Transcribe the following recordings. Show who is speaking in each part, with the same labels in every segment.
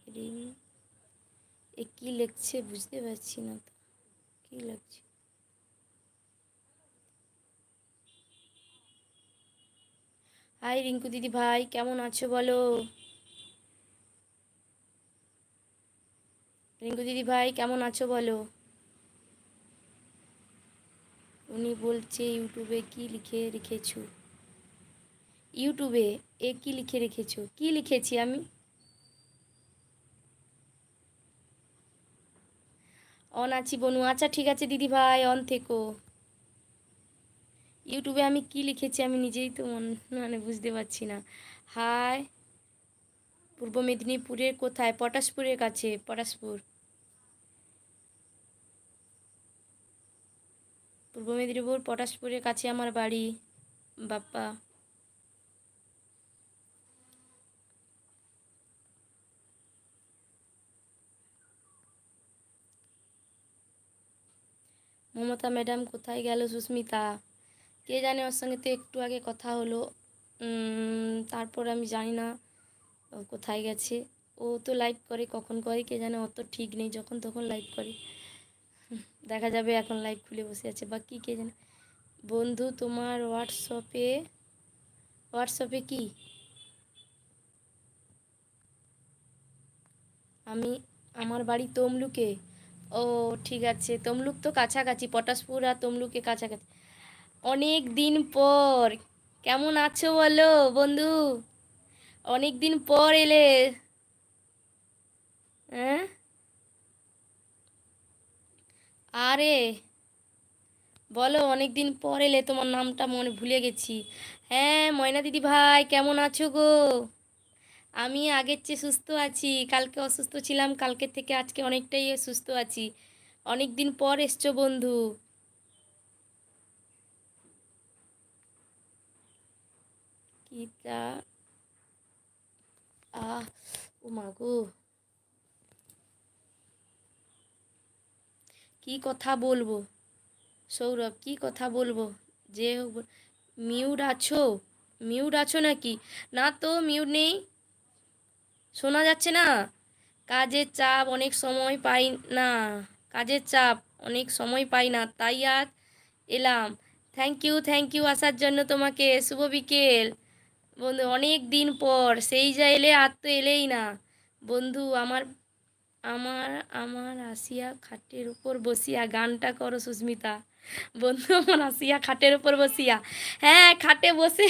Speaker 1: এ কি লিখছে বুঝতে পারছি না তো, কি লিখছে। হাই রিঙ্কু দিদি ভাই, কেমন আছো বলো। রিঙ্কু দিদি ভাই কেমন আছো বলো। উনি বলছে ইউটিউবে কি লিখে রেখেছো, ইউটিউবে এ কি লিখে রেখেছো, কি লিখেছি আমি। অন আছি বনু, আচ্ছা ঠিক আছে দিদি ভাই অন থেকো। ইউটিউবে আমি কি লিখেছি আমি নিজেই তো মানে বুঝতে পারছি না। হাই, পূর্ব মেদিনীপুরের কোথায়? পটাশপুরের কাছে, পটাশপুর। পূর্ব মেদিনীপুর পটাশপুরের কাছে আমার বাড়ি বাপ্পা। মমতা ম্যাডাম কোথায় গেল সুস্মিতা? কে জানে, ওর সঙ্গে তো একটু আগে কথা হলো, তারপর আমি জানি না ও কোথায় গেছে। ও তো লাইভ করে, কখন করে কে জানে, অত ঠিক নেই, যখন তখন লাইভ করে। দেখা যাবে এখন লাইভ খুলে বসে আছে বা কী কে জানে। বন্ধু তোমার হোয়াটসঅ্যাপে, হোয়াটসঅ্যাপে কি? আমি, আমার বাড়ি তমলুকে। ও ঠিক আছে, তমলুক তো কাছাকাছি, পটাশপুর আর তমলুকে কাছাকাছি। অনেক দিন পর, কেমন আছো বলো বন্ধু, অনেক দিন পর এলে। হ্যাঁ, আরে বলো, অনেক দিন পর এলে, তোমার নামটা মনে ভুলে গেছি। হ্যাঁ ময়না দিদি ভাই কেমন আছো গো? আমি আগের চেয়ে সুস্থ আছি, কালকে অসুস্থ ছিলাম, কালকে থেকে আজকে অনেকটাই সুস্থ আছি। অনেক দিন পর এসছো বন্ধু। কিটা, আহ, ও মাগো, কি কথা বলবো সৌরভ, কি কথা বলবো, যে হোক মিউট আছো, মিউট আছো নাকি? না তো মিউট নেই, শোনা যাচ্ছে না। কাজের চাপ অনেক সময় পাই না, কাজের চাপ অনেক সময় পাই না, তাই আর এলাম। থ্যাংক ইউ আসার জন্য তোমাকে, শুভ বিকেল বন্ধু, অনেক দিন পর সেই যা এলে, আর তো এলেই না বন্ধু। আমার আমার আমার আসিয়া খাটের উপর বসিয়া, গানটা করো সুস্মিতা। বন্ধু আমার আসিয়া খাটের উপর বসিয়া, হ্যাঁ খাটে বসে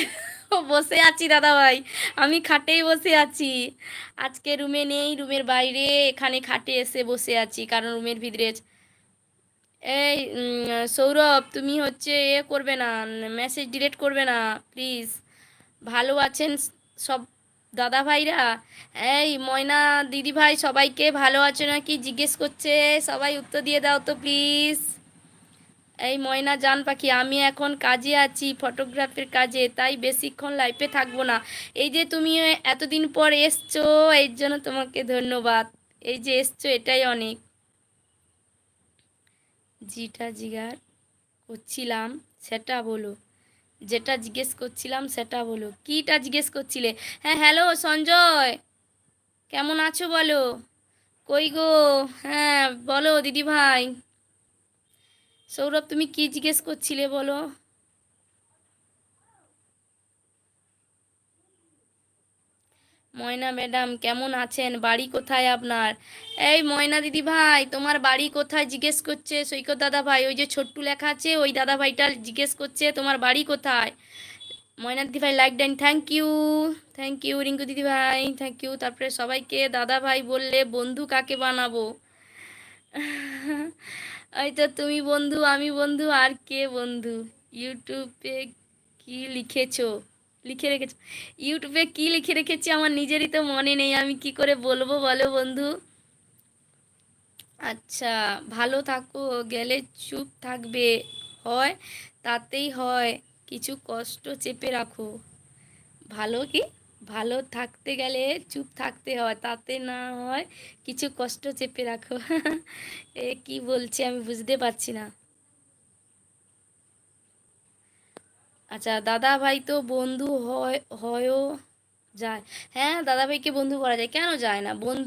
Speaker 1: বসে আছি দাদা ভাই, আমি খাটেই বসে আছি। আজকে রুমে নেই, রুমের বাইরে এখানে খাটে এসে বসে আছি, কারণ রুমের ভিতরে। এই সৌরভ তুমি হচ্ছে এ করবে না, মেসেজ ডিলিট করবে না প্লিজ। ভালো আছেন সব দাদা ভাইরা? এই ময়না দিদি ভাই সবাইকে ভালো আছো নাকি জিজ্ঞেস করছে, সবাই উত্তর দিয়ে দাও তো প্লিজ। এই ময়না জান পাখি, আমি এখন কাজে আছি, ফটোগ্রাফির কাজে, তাই বেশিক্ষণ লাইফে থাকবো না। এই যে তুমি এতদিন পর এসছো, এর জন্য তোমাকে ধন্যবাদ। এই যে এসছো এটাই অনেক। যেটা জিজ্ঞার করছিলাম সেটা বলো, যেটা জিজ্ঞেস করছিলাম সেটা বলো, কিটা জিজ্ঞেস করছিলে? হ্যাঁ হ্যালো সঞ্জয়, কেমন আছো বলো। কই গো, হ্যাঁ বলো দিদি ভাই। সৌরভ তুমি কি জিজ্ঞেস করছিলে বলো। ময়না ম্যাডাম কেমন আছেন, বাড়ি কোথায় আপনার? এই ময়না দিদি ভাই তোমার বাড়ি কোথায় জিজ্ঞেস করছে সৈকত দাদা ভাই, ওই যে ছোট্টু লেখা আছে ওই দাদা ভাইটা জিজ্ঞেস করছে তোমার বাড়ি কোথায়। ময়না দিদি ভাই লাইক দেন, থ্যাংক ইউ রিঙ্কু দিদি ভাই, থ্যাংক ইউ। তারপরে সবাইকে দাদা ভাই বললে বন্ধু কাকে বানাবো? ওই তো তুমি বন্ধু, আমি বন্ধু, আর কে বন্ধু? ইউটিউবে কি লিখেছো, লিখে রেখেছো? ইউটিউবে কি লিখে রেখেছি আমার নিজেরই তো মনে নেই, আমি কি করে বলবো বলো বন্ধু। আচ্ছা, ভালো থাকো গেলে চুপ থাকবে হয়, তাতেই হয়, কিছু কষ্ট চেপে রাখো। ভালো কি, ভালো থাকতে গেলে চুপ থাকতে হয়, তাতে না হয় কিছু কষ্ট চেপে রাখো। এ কি বলছে আমি বুঝতে পারছি না। আচ্ছা দাদা ভাই তো বন্ধু হয় হয়ও যায়, হ্যাঁ দাদা ভাইকে বন্ধু করা যায়, কেন যায় না বন্ধু।